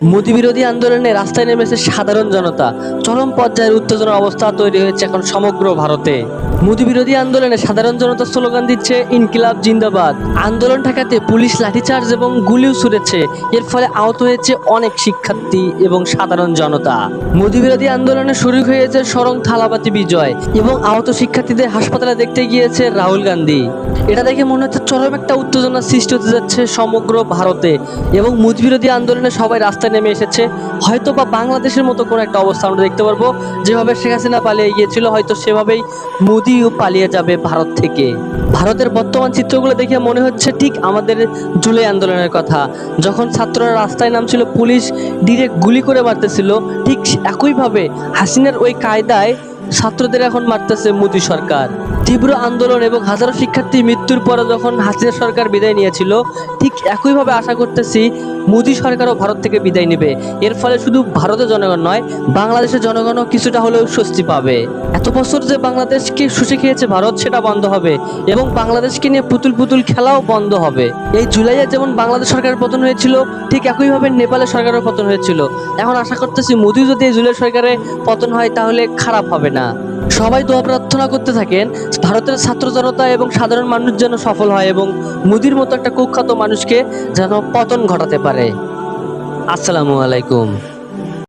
মোদি বিরোধী আন্দোলনে রাস্তায় নেমেছে সাধারণ জনতা। চরম পর্যায়ের উত্তেজনার অবস্থা তৈরি হয়েছে এখন সমগ্র ভারতে। মোদি বিরোধী আন্দোলনে সাধারণ জনতা স্লোগান দিচ্ছে ইনকিলাব জিন্দাবাদ। আন্দোলন ঠেকাতে পুলিশ লাঠিচার্জ এবং গুলিও ছুড়েছে। এর ফলে আহত হয়েছে অনেক শিক্ষার্থী এবং সাধারণ জনতা। মোদি বিরোধী আন্দোলনে শরিক হয়েছে স্বরং থালাপতি বিজয় এবং আহত শিক্ষার্থীদের হাসপাতালে দেখতে গিয়েছে রাহুল গান্ধী। এটা দেখে মনে হচ্ছে চরম একটা উত্তেজনার সৃষ্টি হতে যাচ্ছে সমগ্র ভারতে এবং মোদি বিরোধী আন্দোলনে সবাই রাস্তায় নেমে এসেছে। হয়তো বা বাংলাদেশের মতো কোনো একটা অবস্থা আমরা দেখতে পারবো, যেভাবে শেখ হাসিনা পালিয়ে গিয়েছিল হয়তো সেভাবেই মোদিও পালিয়ে যাবে ভারত থেকে। ভারতের বর্তমান চিত্রগুলো দেখে মনে হচ্ছে ঠিক আমাদের জুলাই আন্দোলনের কথা, যখন ছাত্ররা রাস্তায় নামছিল পুলিশ ডিরেক্ট গুলি করে মারতেছিল, ঠিক একইভাবে হাসিনার ওই কায়দায় ছাত্রদের এখন মারতেছে মোদি সরকার। তীব্র আন্দোলন এবং হাজারো শিক্ষার্থীর মৃত্যুর পরে যখন হাসিনা সরকার বিদায় নিয়েছিল, ঠিক একইভাবে আশা করতেছি মোদি সরকারও ভারত থেকে বিদায় নেবে। এর ফলে শুধু ভারতের জনগণ নয়, বাংলাদেশের জনগণও কিছুটা হলেও স্বস্তি পাবে। এত বছর যে বাংলাদেশকে শুষে খেয়েছে ভারত, সেটা বন্ধ হবে এবং বাংলাদেশকে নিয়ে পুতুল পুতুল খেলাও বন্ধ হবে। এই জুলাইয়ে যেমন বাংলাদেশ সরকারের পতন হয়েছিল, ঠিক একইভাবে নেপালের সরকারের পতন হয়েছিল। এখন আশা করতেছি মোদি যদি এই জুলাই সরকারের পতন হয় তাহলে খারাপ হবে না। সবাই দোয়া প্রার্থনা করতে থাকেন ভারতের ছাত্র জনতা এবং সাধারণ মানুষ যেন সফল হয় এবং মোদির মতো একটা কুখ্যাত মানুষকে যেন পতন ঘটাতে পারে। আসসালামু আলাইকুম।